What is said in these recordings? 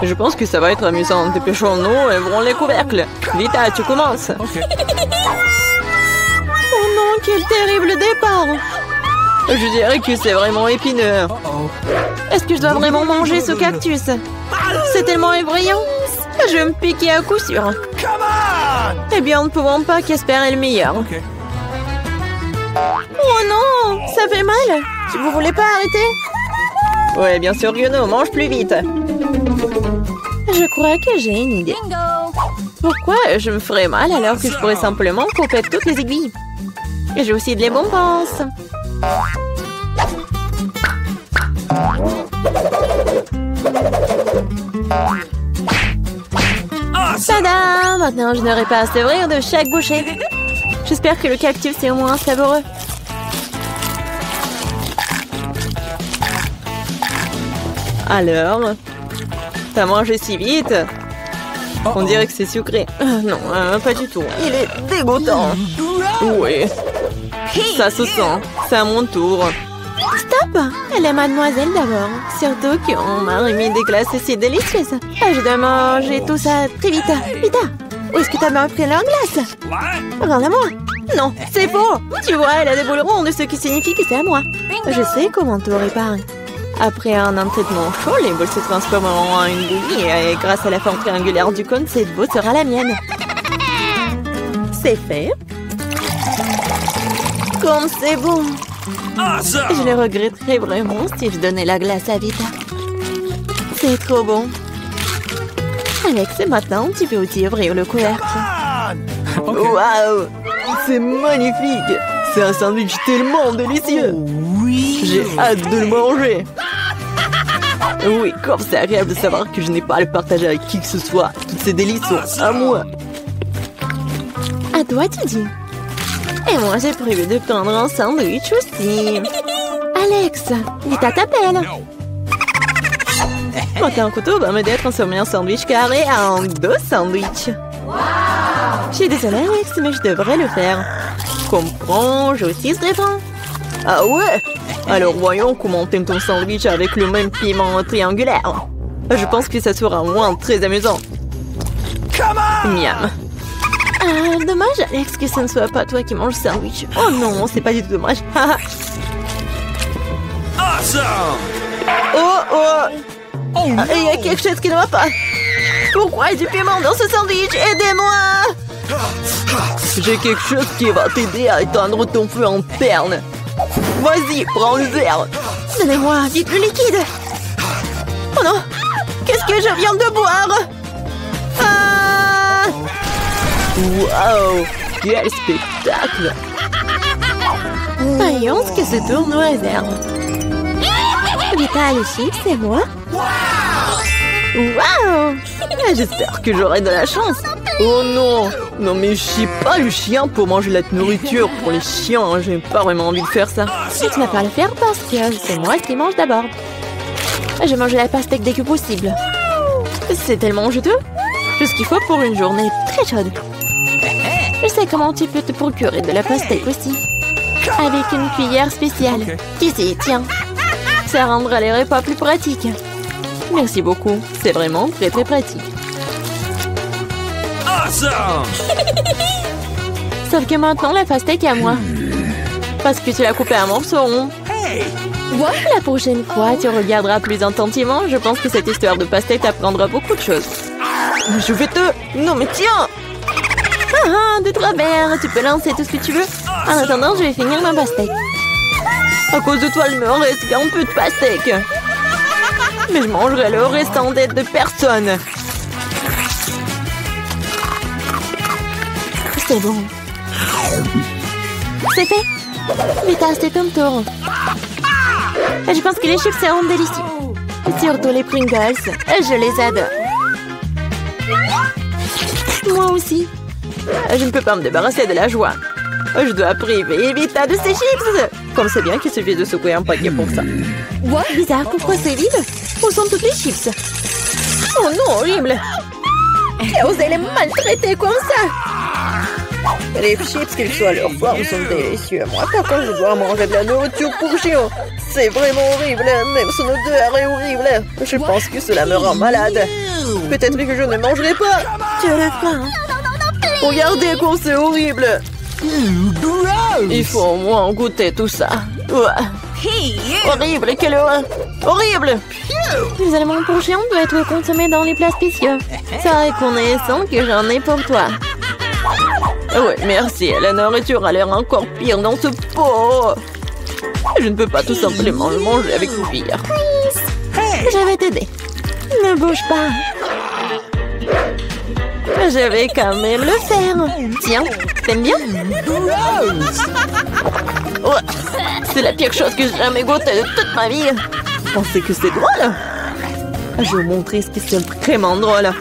Je pense que ça va être amusant. Dépêchons-nous et ouvrons les couvercles. Vita, tu commences. Oh non, quel terrible départ. Je dirais que c'est vraiment épineux. Est-ce que je dois vraiment manger ce cactus? C'est tellement effrayant. Je vais me piquer à coup sûr. Eh bien, nous ne pouvons pas qu'espérer le meilleur. Oh non, ça fait mal. Vous voulez pas arrêter? Ouais, bien sûr que non, mange plus vite. Je crois que j'ai une idée. Pourquoi je me ferais mal alors que je pourrais simplement couper toutes les aiguilles? Et j'ai aussi de les bonbons. Tada! Maintenant, je n'aurai pas à s'ouvrir de chaque bouchée. J'espère que le cactus est au moins savoureux. Alors, t'as mangé si vite? On dirait que c'est sucré. Non, pas du tout. Il est dégoûtant. Oui. Ça se sent. C'est à mon tour. Stop! Elle est mademoiselle d'abord. Surtout qu'on m'a remis des glaces si délicieuses. Je dois manger tout ça très vite. Vita, où est-ce que t'as bien pris leur glace? Rends-la-moi. Non, c'est faux. Tu vois, elle a des boules rondes, ce qui signifie que c'est à moi. Je sais comment tout réparer. Après un traitement chaud, les boules se transformeront en une bouillie et grâce à la forme triangulaire du cône, cette boule sera la mienne. C'est fait. Comme c'est bon. Je le regretterais vraiment si je donnais la glace à Vita. C'est trop bon. Alex, maintenant, tu peux aussi ouvrir le couvercle. Waouh! C'est magnifique! C'est un sandwich tellement délicieux! J'ai hâte de le manger! Oui, comme c'est agréable de savoir que je n'ai pas à le partager avec qui que ce soit. Toutes ces délices sont à moi. À toi, tu dis. Et moi, j'ai prévu de prendre un sandwich aussi. Alex, Vita t'appelle. Monter un couteau va m'aider à transformer un sandwich carré en 2 sandwichs. Je suis désolée, Alex, mais je devrais le faire. Comprends, je aussi serai bon. Ah ouais? Alors voyons comment t'aimes ton sandwich avec le même piment triangulaire. Je pense que ça sera au moins très amusant. Miam. Dommage, Alex, que ce ne soit pas toi qui manges le sandwich. Oh non, c'est pas du tout dommage. Oh, il y a quelque chose qui ne va pas. Pourquoi il y a du piment dans ce sandwich? Aidez-moi! J'ai quelque chose qui va t'aider à éteindre ton feu interne. Vas-y, prends le verre. Donnez-moi vite le liquide. Oh non! Qu'est-ce que je viens de boire? Waouh! Quel spectacle! Voyons ce que ce tour nous réserve. Vita, les chips, c'est moi? Waouh! J'espère que j'aurai de la chance. Oh non! Non mais je suis pas le chien pour manger la nourriture pour les chiens. J'ai pas vraiment envie de faire ça. Et tu vas pas le faire parce que c'est moi qui mange d'abord. Je mange la pastèque dès que possible. C'est tellement juteux. Tout ce qu'il faut pour une journée très chaude. Je sais comment tu peux te procurer de la pastèque aussi. Avec une cuillère spéciale. Ici, tiens. Ça rendra les repas plus pratiques. Merci beaucoup. C'est vraiment très très pratique. Sauf que maintenant, la pastèque est à moi. Parce que tu l'as coupée à morceaux ronds. La prochaine fois, tu regarderas plus attentivement. Je pense que cette histoire de pastèque t'apprendra beaucoup de choses. Je vais te... Non mais tiens! De travers, tu peux lancer tout ce que tu veux. En attendant, je vais finir ma pastèque. À cause de toi, il me reste qu'un peu de pastèque. Mais je mangerai le restant d'aide de personne. C'est bon. C'est fait. Vita, c'est ton tour. Je pense que les chips seront délicieux. Surtout les Pringles. Je les adore. Moi aussi. Je ne peux pas me débarrasser de la joie. Je dois priver Vita de ses chips. Comme c'est bien qu'il suffit de secouer un paquet pour ça. Bizarre, pourquoi c'est vide? Où sont toutes les chips? Oh non, horrible. J'ai osé les maltraiter comme ça. Les chips, qu'ils soient à leur forme, sont délicieux. Moi, par contre, je dois manger de la nourriture pour chien. C'est vraiment horrible. Même son odeur est horrible. Je pense que cela me rend malade. Peut-être que je ne mangerai pas. Tu as la faim. Regardez comme c'est horrible. Il faut au moins goûter tout ça. Horrible, quelle horreur. Horrible. Les aliments pour chiens doivent être consommés dans les plats spéciaux. C'est reconnaissant que j'en ai pour toi. Oui, merci. La nourriture a l'air encore pire dans ce pot. Je ne peux pas tout simplement le manger avec cuillère. Je vais t'aider. Ne bouge pas. Je vais quand même le faire. Tiens, t'aimes bien? Ouais, c'est la pire chose que j'ai jamais goûté de toute ma vie. Pensez que c'est drôle? Je vais vous montrer ce qui est vraiment drôle.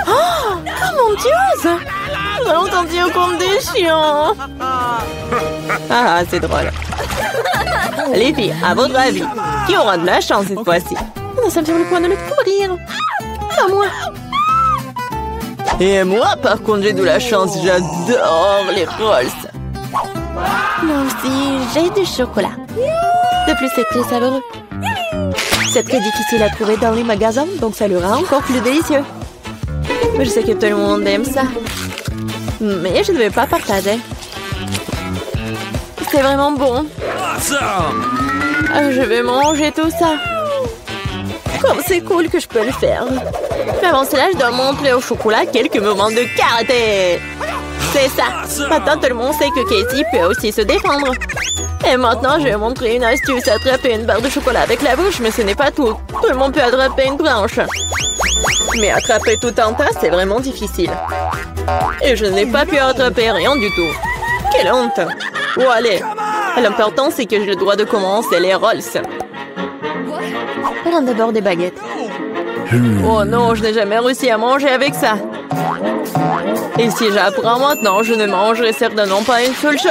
Oh mon Dieu! Nous allons sentir comme des chiens. Ah, c'est drôle. Les filles, à votre avis, qui aura de la chance cette fois-ci? Nous sommes sur le point de le découvrir. Pas moi. Et moi, par contre, j'ai de la chance. J'adore les rolls. Moi aussi, j'ai du chocolat. De plus, c'est très savoureux. C'est très difficile à trouver dans les magasins, donc ça le rend encore plus délicieux. Je sais que tout le monde aime ça. Mais je ne vais pas partager. C'est vraiment bon. Je vais manger tout ça. Comme c'est cool que je peux le faire. Mais avant cela, je dois montrer au chocolat quelques moments de karaté. C'est ça. Maintenant, tout le monde sait que Casey peut aussi se défendre. Et maintenant, je vais montrer une astuce. Attraper une barre de chocolat avec la bouche, mais ce n'est pas tout. Tout le monde peut attraper une branche. Mais attraper tout un tas, c'est vraiment difficile. Et je n'ai pas pu attraper rien du tout. Quelle honte. Oh, allez. L'important, c'est que j'ai le droit de commencer les rolls. Prends d'abord des baguettes. Oh non, je n'ai jamais réussi à manger avec ça. Et si j'apprends maintenant, je ne mangerai certainement pas une seule chose.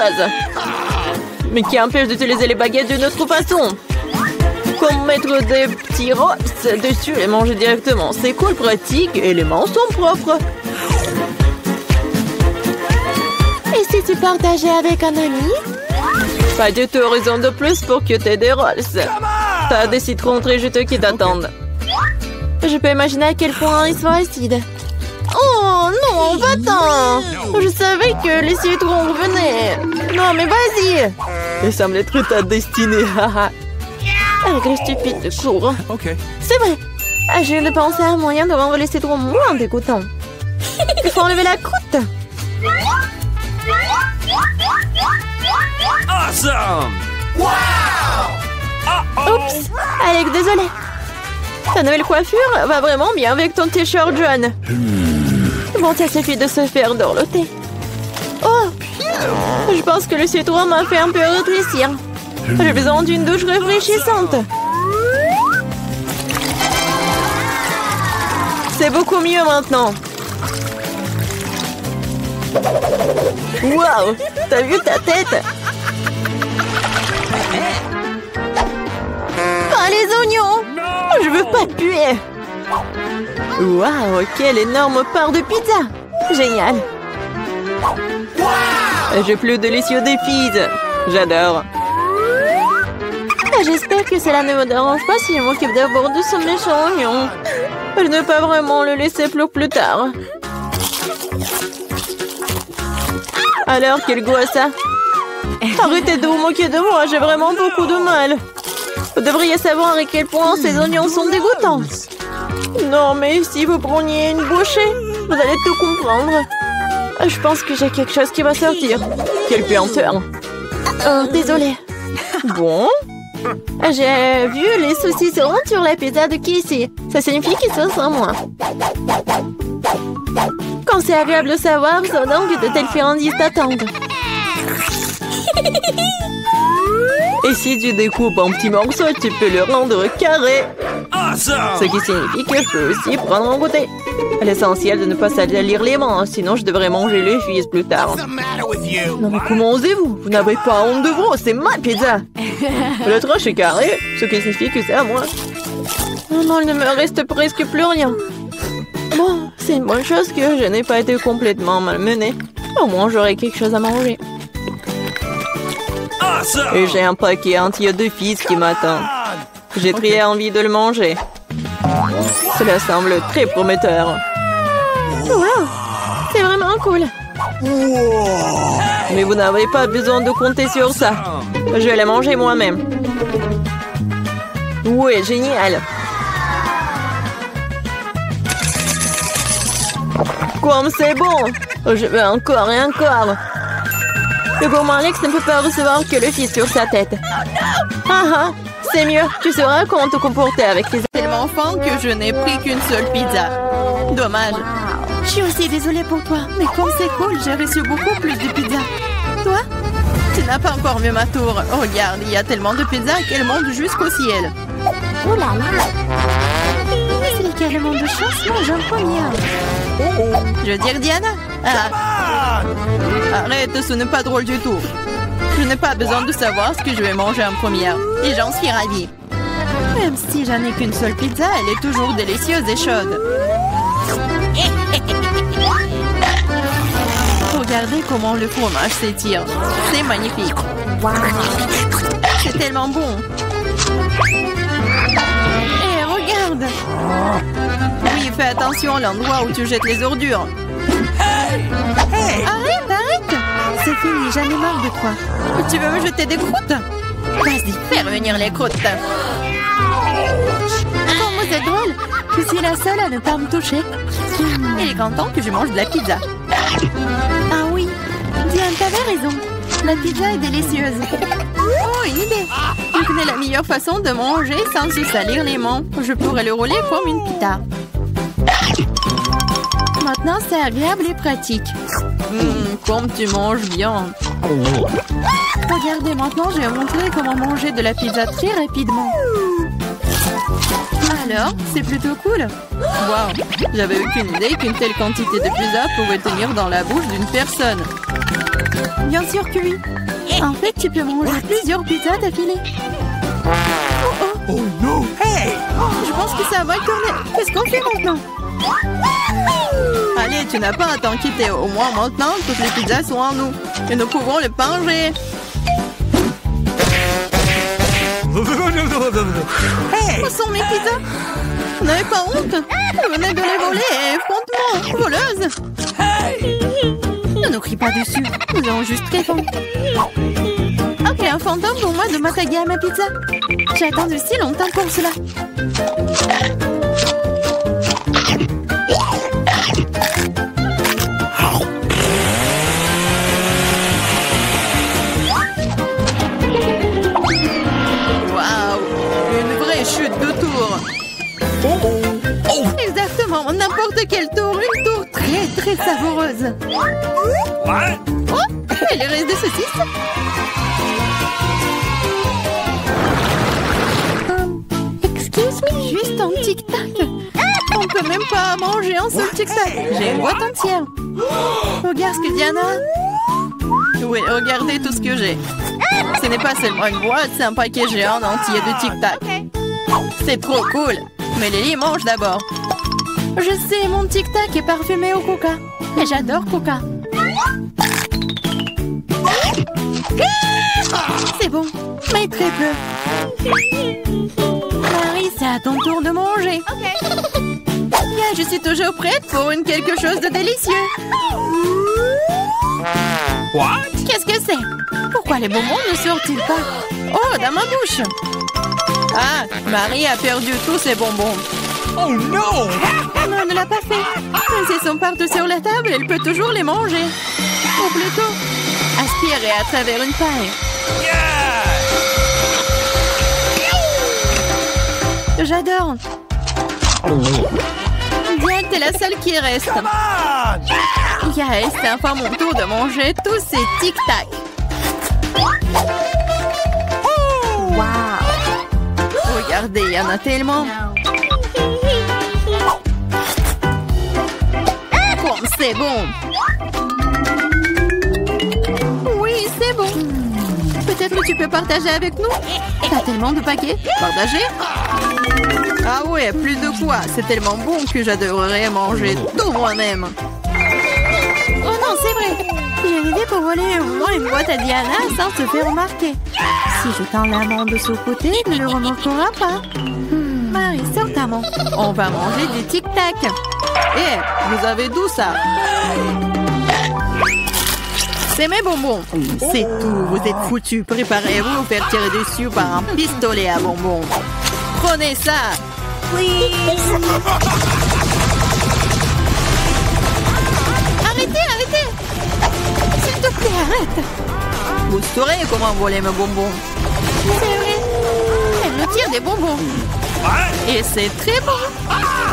Mais qui empêche d'utiliser les baguettes d'une autre façon? Comme mettre des petits rolls dessus et manger directement. C'est cool, pratique et les mains sont propres. Et si tu partageais avec un ami? Pas du tout raison de plus pour que tu aies des rolls. T'as des citrons très juteux qui t'attendent. Je peux imaginer à quel point ils sont acides. Oh non, va-t'en! Je savais que les citrons revenaient. Non, mais vas-y! Il semble être ta destinée. Avec les stupides de cours. C'est vrai. Je viens de penser à un moyen de rendre les citrons moins dégoûtants. Il faut enlever la croûte. Awesome! Wow! Oups! Alex, désolé. Ta nouvelle coiffure va vraiment bien avec ton t-shirt jaune. Bon, ça suffit de se faire dorloter. Oh! Je pense que le citron m'a fait un peu rétrécir. J'ai besoin d'une douche rafraîchissante. C'est beaucoup mieux maintenant. Waouh! T'as vu ta tête? Ah, les oignons! Je veux pas puer. Waouh! Quelle énorme part de pizza! Génial! J'ai plus délicieux des pizzas. J'adore. J'espère que cela ne me dérange pas si je m'occupe d'abord de ce méchant oignon. Je ne peux pas vraiment le laisser pour plus tard. Alors, quel goût a ça? Arrêtez de vous moquer de moi, j'ai vraiment beaucoup de mal. Vous devriez savoir à quel point ces oignons sont dégoûtants. Non, mais si vous preniez une bouchée, vous allez tout comprendre. Je pense que j'ai quelque chose qui va sortir. Quelle puanteur. Oh, désolée. Bon? J'ai vu les saucissons sur la pizza de Casey. Ça signifie qu'ils sont sans moi. Quand c'est agréable de savoir, c'est donc que de telles friandises t'attendent. Et si tu découpes en petits morceaux, tu peux le rendre carré. Ce qui signifie que je peux aussi prendre un goûter. L'essentiel de ne pas salir les mains, sinon je devrais manger les fils plus tard. Non mais comment osez-vous? Vous n'avez pas honte de vous, c'est ma pizza. Le tranche est carré, ce qui signifie que c'est à moi. Oh non, il ne me reste presque plus rien. Bon, c'est une bonne chose que je n'ai pas été complètement malmenée. Au moins, j'aurai quelque chose à manger. Et j'ai un paquet entier de fils qui m'attend. J'ai très envie de le manger. Cela semble très prometteur. Wow, c'est vraiment cool. Mais vous n'avez pas besoin de compter sur ça. Je vais les manger moi-même. Oui, génial. Comme c'est bon. Je veux encore et encore. Le gourmand Alex ne peut pas recevoir que le fils sur sa tête. Ah ah, c'est mieux. Tu sauras comment te comporter avec les... Tellement faim que je n'ai pris qu'une seule pizza. Dommage. Je suis aussi désolée pour toi, mais comme c'est cool, j'ai reçu beaucoup plus de pizza. Toi? Tu n'as pas encore vu ma tour. Regarde, il y a tellement de pizzas qu'elle monte jusqu'au ciel. Oh là là! C'est carrément de chance, mange en première. Je veux dire Diana? Ah. Arrête, ce n'est pas drôle du tout. Je n'ai pas besoin de savoir ce que je vais manger en première. Et j'en suis ravie. Même si j'en ai qu'une seule pizza, elle est toujours délicieuse et chaude. Regardez comment le fromage s'étire. C'est magnifique. C'est tellement bon. Et regarde. Oui, fais attention à l'endroit où tu jettes les ordures. Arrête, arrête. C'est fini, j'en ai marre de toi. Tu veux me jeter des croûtes? Vas-y, fais revenir les croûtes. Comment c'est drôle. Je suis la seule à ne pas me toucher. Il est grand temps que je mange de la pizza. Ah oui, Diane, t'avais raison. La pizza est délicieuse. Oh, une idée. Je connais la meilleure façon de manger sans se salir les mains. Je pourrais le rouler comme une pita. Maintenant, c'est agréable et pratique. Comme tu manges bien. Regardez, maintenant, je vais montrer comment manger de la pizza très rapidement. Alors, c'est plutôt cool. Wow, j'avais aucune idée qu'une telle quantité de pizza pouvait tenir dans la bouche d'une personne. Bien sûr que oui. En fait, tu peux manger plusieurs pizzas d'affilée. Oh no! Hey! Je pense que ça va tourner. Qu'est-ce qu'on fait maintenant? Allez, tu n'as pas à t'en quitter. Au moins maintenant, toutes les pizzas sont en nous. Et nous pouvons les manger. Hey! Où sont mes pizzas? Vous n'avez pas honte? Vous venez de les voler, effrontement, voleuse. Ne nous crie pas dessus. Nous avons juste très faim. Ok, un fantôme pour moi de m'attaquer à ma pizza. J'ai attendu si longtemps pour cela. Waouh! Une vraie chute de tour. Exactement, n'importe quel tour. Une tour très très savoureuse. What? Oh, et les restes de saucisses? Excuse me. Juste un tic-tac. On peut même pas manger un seul tic-tac. J'ai une boîte entière. Regarde ce que Diana a. Oui, regardez tout ce que j'ai. Ce n'est pas seulement une boîte, c'est un paquet géant entier de tic-tac. C'est trop cool. Mais Lily mange d'abord. Je sais, mon tic-tac est parfumé au coca. Et j'adore coca. C'est bon, mais très peu. Marie, c'est à ton tour de manger. Bien, je suis toujours prête pour quelque chose de délicieux. What? Qu'est-ce que c'est? Pourquoi les bonbons ne sortent-ils pas? Oh, dans ma bouche. Ah, Marie a perdu tous ses bonbons. Oh no! Non, elle ne l'a pas fait. Mais s'ils sont partout sur la table, elle peut toujours les manger. Ou plutôt, aspirer à travers une paille. J'adore. Diane, t'es la seule qui reste. Come on! Yes, c'est enfin mon tour de manger tous ces tic-tac. Wow. Regardez, il y en a tellement. Comme c'est bon. Oui, c'est bon. Peut-être que tu peux partager avec nous. T'as tellement de paquets. Partager? Ah ouais, plus de quoi. C'est tellement bon que j'adorerais manger tout moi-même. Oh non, c'est vrai. J'ai une idée pour voler au moins une boîte à Diana sans se faire remarquer. Si je tends la main de ce côté, il ne le remarquera pas. Marie, sors ta main. On va manger du tic-tac. Eh, vous avez d'où ça? C'est mes bonbons. C'est tout, vous êtes foutus. Préparez-vous à vous faire tirer dessus par un pistolet à bonbons. Prenez ça. Arrêtez, arrêtez. S'il te plaît, arrête. Vous saurez comment voler mes bonbons. C'est vrai. Elle me tire des bonbons. Et c'est très bon.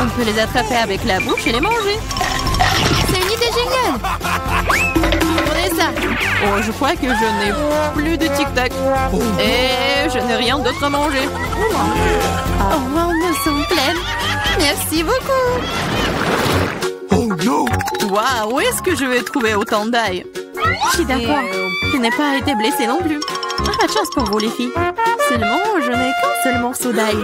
On peut les attraper avec la bouche et les manger. C'est une idée géniale. Prenez ça. Oh, je crois que je n'ai plus de tic-tac. Et je n'ai rien d'autre à manger. Oh, on me sent pleine. Merci beaucoup. Oh no! Waouh, où est-ce que je vais trouver autant d'ail? Je suis d'accord. Je n'ai pas été blessée non plus. Pas de chance pour vous, les filles. Seulement, je n'ai qu'un seul morceau d'ail.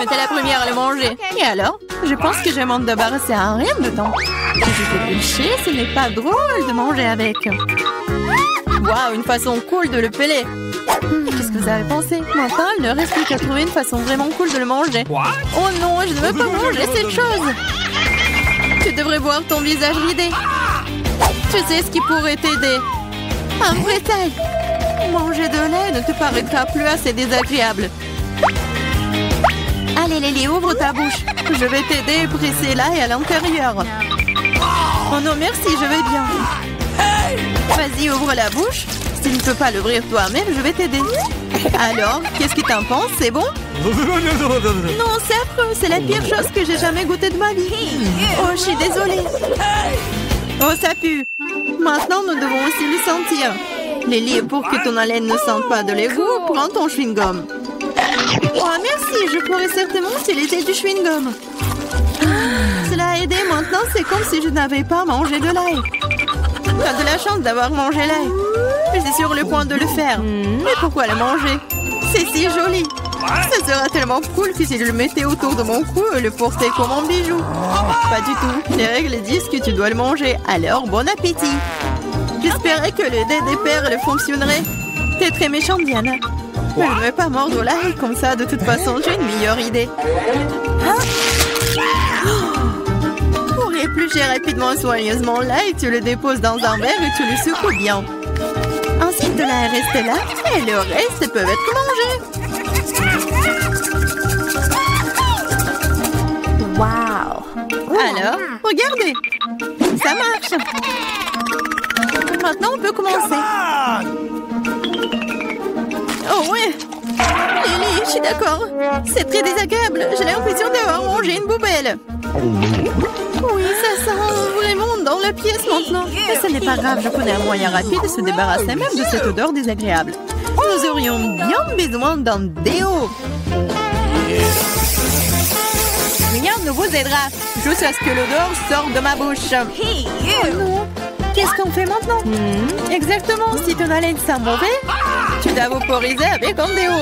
J'étais la première à le manger. Et alors? Je pense que je vais m'en débarrasser à rien de temps. Si je fais pêcher, ce n'est pas drôle de manger avec. Waouh, une façon cool de le peler. Qu'est-ce que vous avez pensé? Maintenant, il ne reste plus qu'à trouver une façon vraiment cool de le manger. Oh non, je ne veux pas manger cette chose. Tu devrais voir ton visage ridé. Tu sais ce qui pourrait t'aider? Un vrai taille. Manger de lait ne te paraîtra plus assez désagréable. Allez, Lily, ouvre ta bouche. Je vais t'aider à presser l'ail à l'intérieur. Oh non, merci, je vais bien. Vas-y, ouvre la bouche. Si tu ne peux pas l'ouvrir toi-même, je vais t'aider. Alors, qu'est-ce que t'en penses? C'est bon? Non, c'est affreux. C'est la pire chose que j'ai jamais goûté de ma vie. Oh, je suis désolée. Oh, ça pue. Maintenant, nous devons aussi le sentir. Lily, pour que ton haleine ne sente pas de l'égout, prends ton chewing-gum. Oh, merci. Je pourrais certainement utiliser du chewing-gum. Cela a aidé. Maintenant, c'est comme si je n'avais pas mangé de l'ail. T'as de la chance d'avoir mangé l'ail. Je suis sur le point de le faire. Mais pourquoi le manger? C'est si joli. Ça sera tellement cool que si je le mettais autour de mon cou et le portais comme un bijou. Pas du tout. Les règles disent que tu dois le manger. Alors, bon appétit. J'espérais que le dé des perles fonctionnerait. T'es très méchante, Diana. Mais je ne vais pas mordre l'ail comme ça. De toute façon, j'ai une meilleure idée. Pour éplucher rapidement et soigneusement l'ail, tu le déposes dans un verre et tu le secoues bien. Ensuite, de l'ail reste là et le reste peut être mangé. Wow. Alors, regardez. Ça marche. Maintenant, on peut commencer. Oh ouais. Lily, je suis d'accord. C'est très désagréable. J'ai l'impression d'avoir mangé une poubelle. Oui, ça sent vraiment dans la pièce maintenant. Mais ce n'est pas grave, je connais un moyen rapide de se débarrasser même de cette odeur désagréable. Nous aurions bien besoin d'un déo. Rien ne vous aidera, jusqu'à ce que l'odeur sorte de ma bouche. Oh non, qu'est-ce qu'on fait maintenant? Exactement, si ton haleine sent mauvais, tu dois vaporiser avec un déo.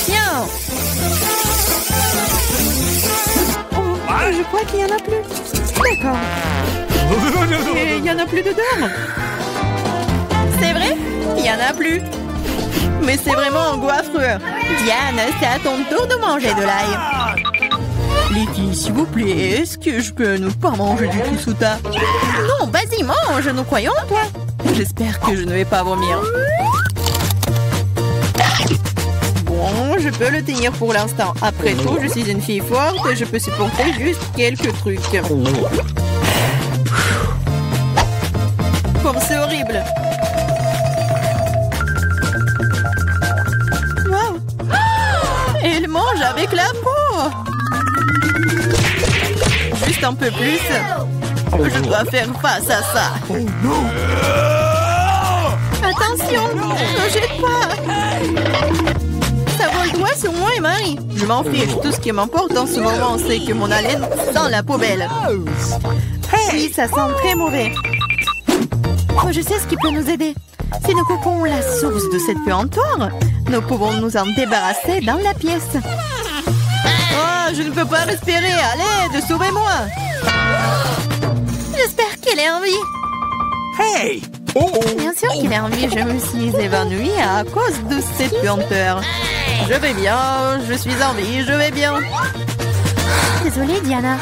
Tiens. Oh, je crois qu'il n'y en a plus. D'accord. Et il n'y en a plus d'odeur. C'est vrai? Il n'y en a plus. Mais c'est vraiment un goût affreux. Diane, c'est à ton tour de manger de l'ail. Les filles, s'il vous plaît, est-ce que je peux ne pas manger du tout sous ta... Non, vas-y, mange, nous croyons en toi. J'espère que je ne vais pas vomir. Bon, je peux le tenir pour l'instant. Après tout, je suis une fille forte et je peux supporter juste quelques trucs. Comme c'est horrible. Wow. Elle mange avec la peau. Juste un peu plus. Je dois faire face à ça. Attention, ne jette pas. Ça vole droit sur moi et Marie. Je m'en fiche. Tout ce qui m'importe en ce moment, c'est que mon haleine sent la poubelle. Oui, ça sent très mauvais. Oh, je sais ce qui peut nous aider. Si nous coupons la source de cette puanteur, nous pouvons nous en débarrasser dans la pièce. Oh, je ne peux pas respirer. À l'aide, sauvez-moi. J'espère qu'elle est en vie. Hey! Oh! Bien sûr qu'il est en vie. Je me suis évanouie à cause de cette puanteur. Je vais bien. Je suis en vie. Je vais bien. Désolée, Diana.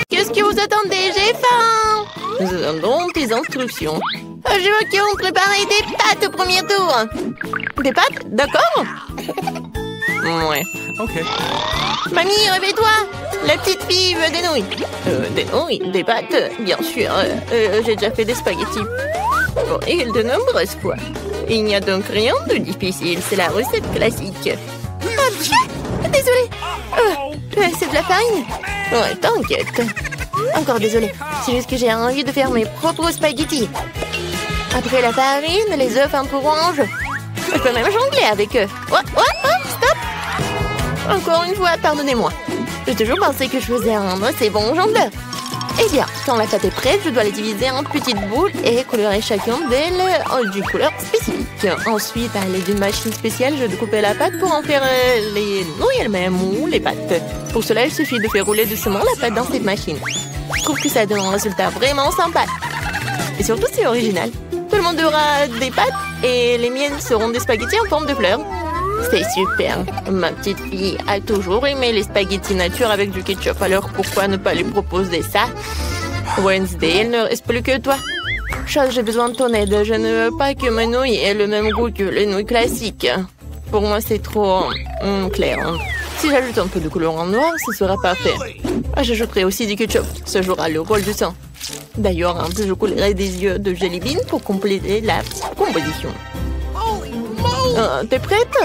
Qu'est-ce que vous attendez? J'ai faim! Nous attendons tes instructions. Je veux qu'on prépare des pâtes au premier tour. Des pâtes? D'accord? Ouais. Ok. Mamie, réveille-toi! La petite fille veut des nouilles. Des nouilles? Des pâtes? Bien sûr. J'ai déjà fait des spaghettis. Bon, et de nombreuses fois. Il n'y a donc rien de difficile. C'est la recette classique. Désolée. C'est de la farine? Ouais, t'inquiète. Encore désolée. C'est juste que j'ai envie de faire mes propres spaghettis. Après la farine, les œufs un peu orange. Je peux même jongler avec eux. Oh, stop! Encore une fois, pardonnez-moi. J'ai toujours pensé que je faisais un assez bon jongleur. Eh bien, quand la pâte est prête, je dois les diviser en petites boules et colorer chacune d'elles d'une couleur spécifique. Ensuite, à l'aide d'une machine spéciale, je découpe la pâte pour en faire les nouilles elles-mêmes ou les pâtes. Pour cela, il suffit de faire rouler doucement la pâte dans cette machine. Je trouve que ça donne un résultat vraiment sympa. Et surtout, c'est original. Tout le monde aura des pâtes et les miennes seront des spaghettis en forme de fleurs. C'est super. Ma petite fille a toujours aimé les spaghettis nature avec du ketchup. Alors pourquoi ne pas lui proposer ça? Wednesday, il ne reste plus que toi. Chose, j'ai besoin de ton aide. Je ne veux pas que mes nouilles aient le même goût que les nouilles classiques. Pour moi, c'est trop clair. Si j'ajoute un peu de couleur en noir, ce sera parfait. J'ajouterai aussi du ketchup. Ça jouera le rôle du sang. D'ailleurs, un peu, je coulerai des yeux de jelly bean pour compléter la composition. T'es prête?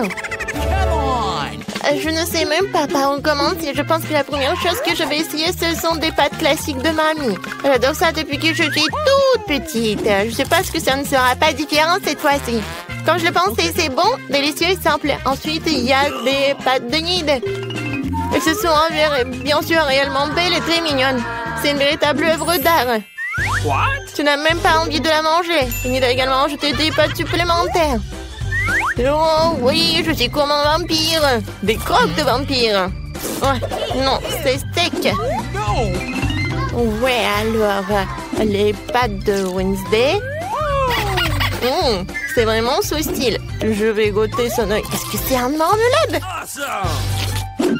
Je ne sais même pas par où commencer. Je pense que la première chose que je vais essayer, ce sont des pâtes classiques de mamie. J'adore ça depuis que je suis toute petite. Je sais pas ce que ça ne sera pas différent cette fois-ci. Quand je le pense, c'est bon, délicieux et simple. Ensuite, il y a des pâtes de nid. Elles se sont bien sûr réellement belles et très mignonnes. C'est une véritable œuvre d'art. Tu n'as même pas envie de la manger. Il a également ajouté des pâtes supplémentaires. Oh oui, je suis comme un vampire. Des croques de vampire. Ouais, non, c'est steak. Ouais, alors, les pâtes de Wednesday. C'est vraiment ce style. Je vais goûter son œil. Est-ce que c'est un marmelade?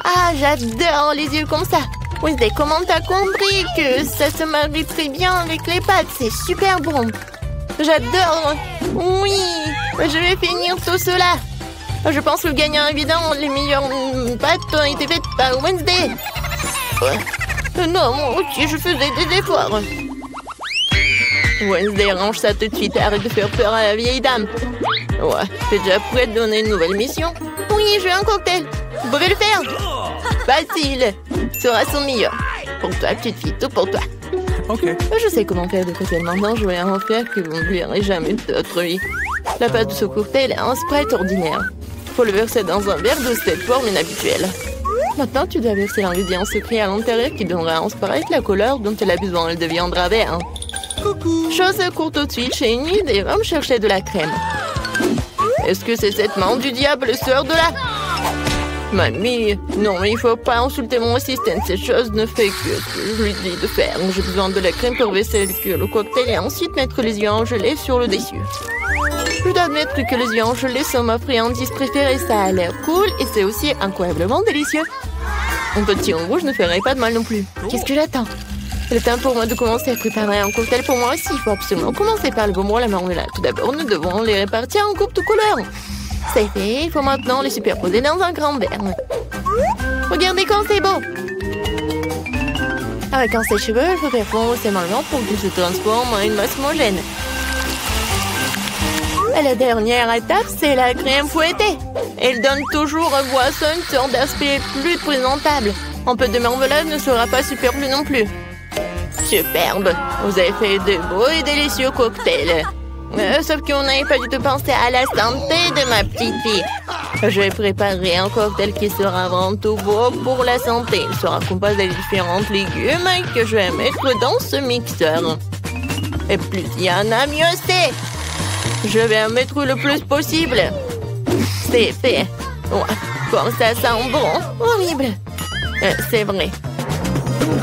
Ah, j'adore les yeux comme ça. Wednesday, comment t'as compris que ça se marie très bien avec les pâtes? C'est super bon. J'adore. Oui, je vais finir tout cela. Je pense que le gagnant évident, les meilleures pâtes ont été faites par Wednesday. Non, moi aussi, je faisais des efforts. Wednesday, range ça tout de suite. Arrête de faire peur à la vieille dame. Ouais, t'es déjà prête de donner une nouvelle mission? Oui, je veux un cocktail. Vous pouvez le faire? Facile. Sera son meilleur. Pour toi, petite fille, tout pour toi. Ok. Je sais comment faire des cocktails maintenant. Je vais en faire que vous ne verrez jamais de votre vie. La pâte de ce cocktail est un Sprite ordinaire. Faut le verser dans un verre de cette forme inhabituelle. Maintenant, tu dois verser l'ingrédient secret à l'intérieur qui donnera à un Sprite la couleur dont elle a besoin. Elle deviendra vert. Chose court tout de suite chez Enid et va me chercher de la crème. Est-ce que c'est cette main du diable sort de là? Mamie, non, mais il faut pas insulter mon assistant. Cette chose ne fait que ce que je lui dis de faire. J'ai besoin de la crème pour verser le cocktail et ensuite mettre les yeux en gelée sur le dessus. Je dois admettre que les yeux en gelée sont ma friandise préférée. Ça a l'air cool et c'est aussi incroyablement délicieux. Un petit en rouge ne ferait pas de mal non plus. Qu'est-ce que j'attends? C'est le temps pour moi de commencer à préparer un cocktail pour moi aussi. Il faut absolument commencer par le bonbon et la marmelade. Tout d'abord, nous devons les répartir en groupes de couleurs. C'est fait, il faut maintenant les superposer dans un grand verre. Regardez comme c'est beau! Avec un sèche-cheveux, il faut faire fondre ces marmelades pour qu'ils se transforment en une masse homogène. Et la dernière étape, c'est la crème fouettée. Elle donne toujours aux boissons une sorte d'aspect plus présentable. Un peu de marmelade ne sera pas superflu non plus. Superbe! Vous avez fait de beaux et délicieux cocktails. Sauf qu'on n'avait pas du tout pensé à la santé de ma petite fille. Je vais préparer un cocktail qui sera avant tout beau pour la santé. Il sera composé de différents légumes que je vais mettre dans ce mixeur. Et plus il y en a, mieux c'est. Je vais en mettre le plus possible. C'est fait. Ouais, comme ça sent bon. Horrible. C'est vrai.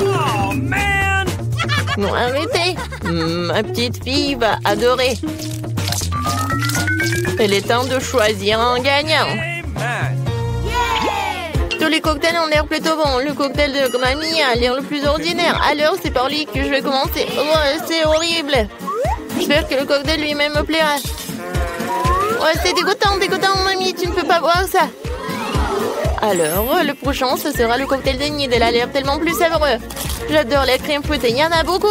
Oh, man! Non, arrêtez. Ma petite fille va adorer. Il est temps de choisir un gagnant. Amen! Tous les cocktails ont l'air plutôt bons. Le cocktail de mamie a l'air le plus ordinaire. Alors, c'est par lui que je vais commencer. Oh, c'est horrible. J'espère que le cocktail lui-même me plaira. Ouais, c'est dégoûtant, mamie. Tu ne peux pas boire ça. Alors, le prochain, ce sera le cocktail de nid. Elle a l'air tellement plus savoureux. J'adore la crème fouettée. Il y en a beaucoup.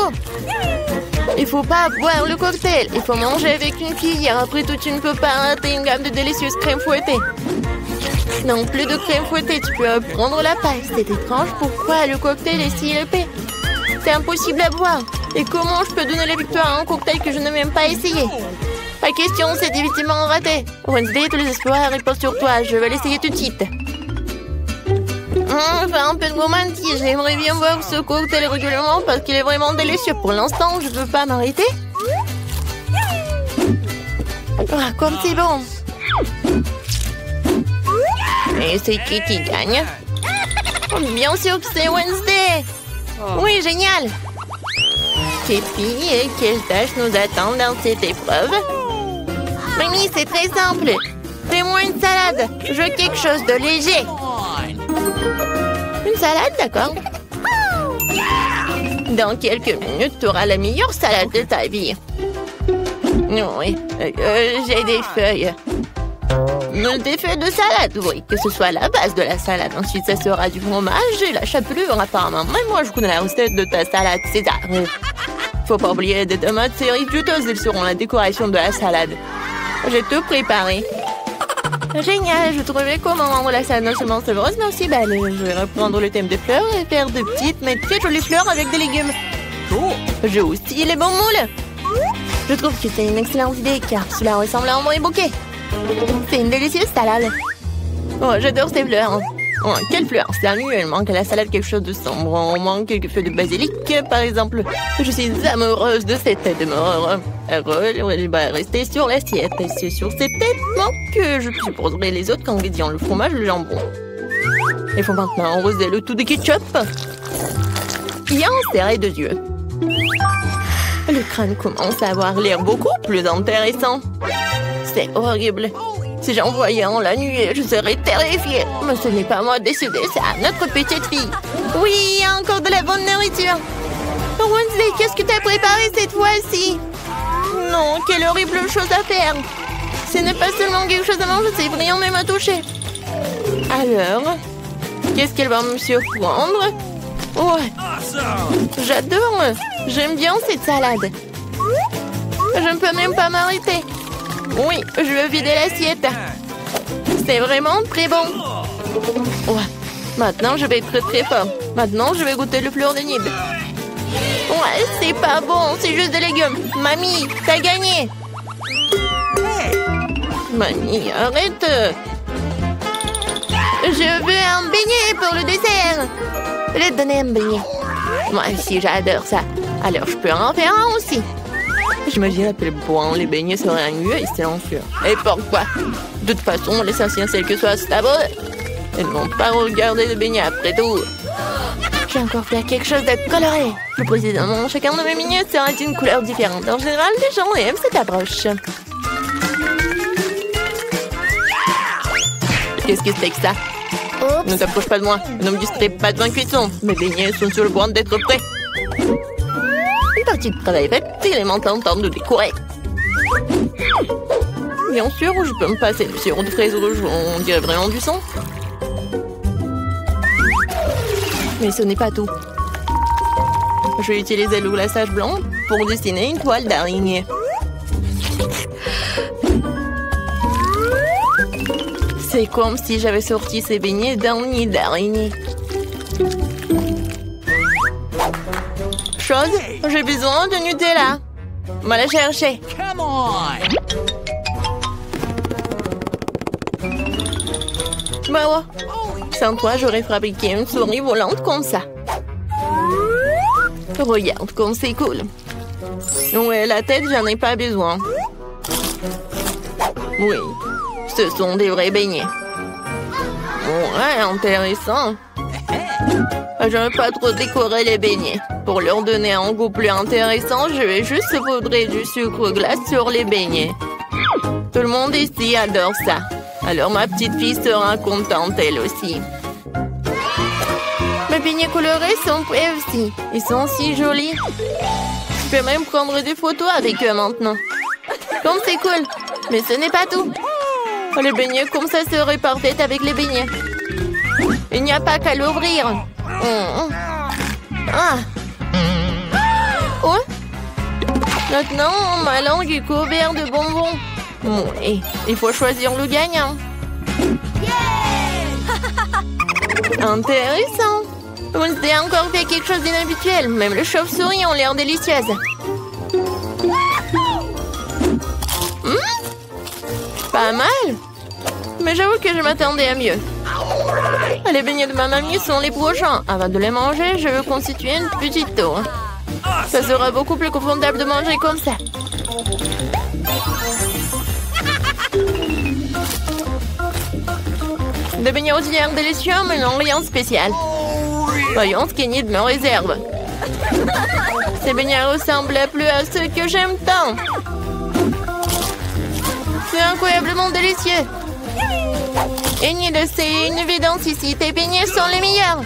Il faut pas boire le cocktail. Il faut manger avec une cuillère. Après tout, tu ne peux pas rater une gamme de délicieuses crèmes fouettées. Non, plus de crème fouettée. Tu peux prendre la paille. C'est étrange. Pourquoi le cocktail est si épais? C'est impossible à boire. Et comment je peux donner la victoire à un cocktail que je n'ai même pas essayé? Pas question, c'est définitivement raté. Wednesday, tous les espoirs reposent sur toi. Je vais l'essayer tout de suite. Enfin, un peu de gourmandise. J'aimerais bien boire ce cocktail régulièrement parce qu'il est vraiment délicieux. Pour l'instant, je ne peux pas m'arrêter. Ah, comme c'est bon. Et c'est qui gagne? Bien sûr que c'est Wednesday. Oui, génial. Petite fille, quelle tâche nous attend dans cette épreuve? Mamie, c'est très simple. Fais-moi une salade. Je veux quelque chose de léger. Une salade, d'accord. Dans quelques minutes, tu auras la meilleure salade de ta vie. Oui, j'ai des feuilles. Des feuilles de salade, oui, que ce soit la base de la salade. Ensuite, ça sera du fromage et la chapelure, apparemment. Même moi, je connais la recette de ta salade César. Faut pas oublier des tomates cerises juteuses, elles seront la décoration de la salade. J'ai tout préparé. Génial, je trouvais comment rendre la salade non seulement savoureuse, mais aussi belle. Je vais reprendre le thème des fleurs et faire de petites, mais très jolies fleurs avec des légumes. J'ai aussi les bons moules. Je trouve que c'est une excellente idée, car cela ressemble à un vrai bouquet. C'est une délicieuse salade. Oh, j'adore ces fleurs. Oh, quelle fleur? C'est annuel. Il manque à la salade quelque chose de sombre. On manque quelques feuilles de basilic, par exemple. Je suis amoureuse de cette tête de mort. Elle va rester sur l'assiette. Et c'est sur cette tête que je supposerai les autres ingrédients, le fromage et le jambon. Il faut maintenant arroser le tout de ketchup. Bien serré de yeux. Le crâne commence à avoir l'air beaucoup plus intéressant. C'est horrible. Si j'en voyais en la nuit, je serais terrifiée. Mais ce n'est pas à moi de décider, c'est à notre petite fille. Oui, il y a encore de la bonne nourriture. Wednesday, qu'est-ce que tu as préparé cette fois-ci? Non, quelle horrible chose à faire. Ce n'est pas seulement quelque chose à manger, c'est brillant même à toucher. Alors, qu'est-ce qu'elle va me surprendre? Ouais, j'adore. J'aime bien cette salade. Je ne peux même pas m'arrêter. Oui, je veux vider l'assiette. C'est vraiment très bon. Ouais, maintenant je vais être très fort. Maintenant, je vais goûter le fleur de nid. Ouais, c'est pas bon, c'est juste des légumes. Mamie, t'as gagné. Mamie, arrête. Je veux un beignet pour le dessert. Je vais te donner un beignet. Moi aussi, j'adore ça. Alors, je peux en faire un aussi. J'imagine à quel point les beignets seraient un lieu et silencieux. Et pourquoi? De toute façon, l'essentiel c'est que ce soit savoureux. Ils ne vont pas regarder les beignets après tout. J'ai encore fait quelque chose de coloré. Plus précisément, chacun de mes beignets sera d'une couleur différente. En général, les gens aiment cette approche. Qu'est-ce que c'est que ça? Ne t'approche pas de moi. Ne me distrais pas devant cuisson. Mes beignets sont sur le point d'être prêts. Une partie de travail faite, il est maintenant temps de décorer. Bien sûr, je peux me passer de sirop de fraise rouge, on dirait vraiment du sang. Mais ce n'est pas tout. Je vais utiliser le glaçage blanc pour dessiner une toile d'araignée. C'est comme si j'avais sorti ces beignets d'un nid d'araignée. Chose, j'ai besoin de Nutella. Va la chercher. Come on! Bah ouais. Sans toi, j'aurais fabriqué une souris volante comme ça. Regarde comme c'est cool. Ouais, la tête, j'en ai pas besoin. Oui, ce sont des vrais beignets. Ouais, intéressant. J'aime pas trop décorer les beignets. Pour leur donner un goût plus intéressant, je vais juste saupoudrer du sucre glace sur les beignets. Tout le monde ici adore ça. Alors ma petite fille sera contente elle aussi. Mes beignets colorés sont prêts aussi. Ils sont si jolis. Je peux même prendre des photos avec eux maintenant. Comme c'est cool. Mais ce n'est pas tout. Les beignets comme ça se répartent avec les beignets. Il n'y a pas qu'à l'ouvrir. Ah. Oh. Maintenant, ma langue est couverte de bonbons. Et il faut choisir le gagnant. Intéressant. Wednesday a encore fait quelque chose d'inhabituel. Même les chauves-souris ont l'air délicieuses. Pas mal. Mais j'avoue que je m'attendais à mieux. Les beignets de ma mamie sont les prochains. Avant de les manger, je veux constituer une petite tour. Ça sera beaucoup plus confortable de manger comme ça. Des beignets ordinaires délicieux, mais non rien de spécial. Voyons ce qu'Enid me réserve. Ces beignets ressemblent plus à ceux que j'aime tant. C'est incroyablement délicieux. Enid, c'est une évidence ici. Tes beignets sont les meilleurs.